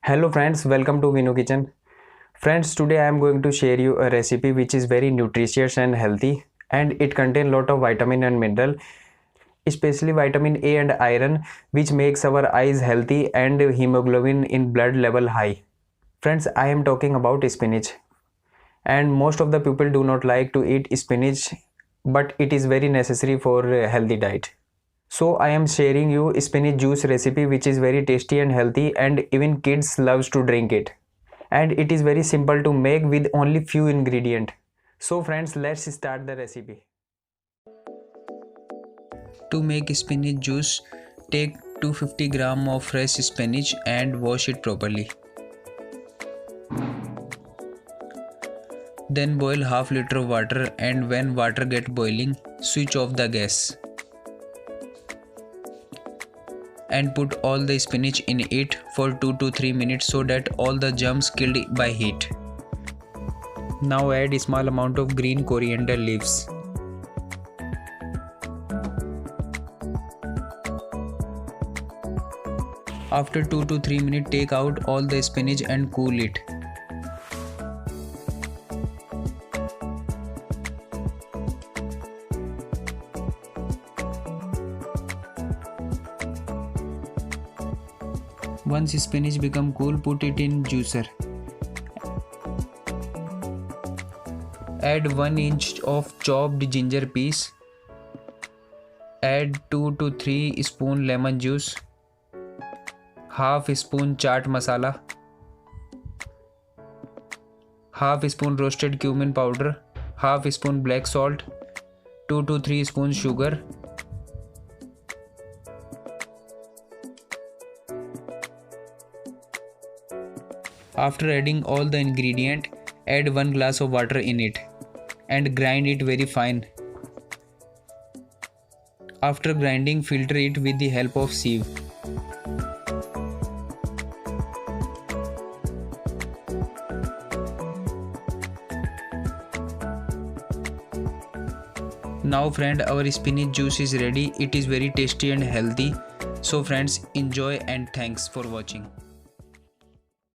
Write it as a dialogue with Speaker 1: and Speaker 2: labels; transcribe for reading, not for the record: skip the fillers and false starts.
Speaker 1: Hello friends, welcome to Vinu Kitchen. Friends, today I am going to share you a recipe which is very nutritious and healthy, and it contains lot of vitamin and mineral, especially vitamin A and iron, which makes our eyes healthy and hemoglobin in blood level high. Friends, I am talking about spinach, and most of the people do not like to eat spinach, but it is very necessary for a healthy diet. So I am sharing you spinach juice recipe which is very tasty and healthy, and even kids loves to drink it. And it is very simple to make with only few ingredients. So friends, let's start the recipe. To make spinach juice, take 250 gram of fresh spinach and wash it properly. Then boil half liter of water, and when water get boiling, switch off the gas. And put all the spinach in it for 2 to 3 minutes so that all the germs killed by heat. Now add a small amount of green coriander leaves. After 2 to 3 minutes, take out all the spinach and cool it. Once spinach become cool, put it in juicer. Add 1 inch of chopped ginger piece. Add 2 to 3 spoon lemon juice. Half spoon chaat masala. Half spoon roasted cumin powder. Half spoon black salt. 2 to 3 spoons sugar. After adding all the ingredient, add 1 glass of water in it and grind it very fine. After grinding, filter it with the help of sieve. Now friend, our spinach juice is ready. It is very tasty and healthy. So friends, enjoy and thanks for watching.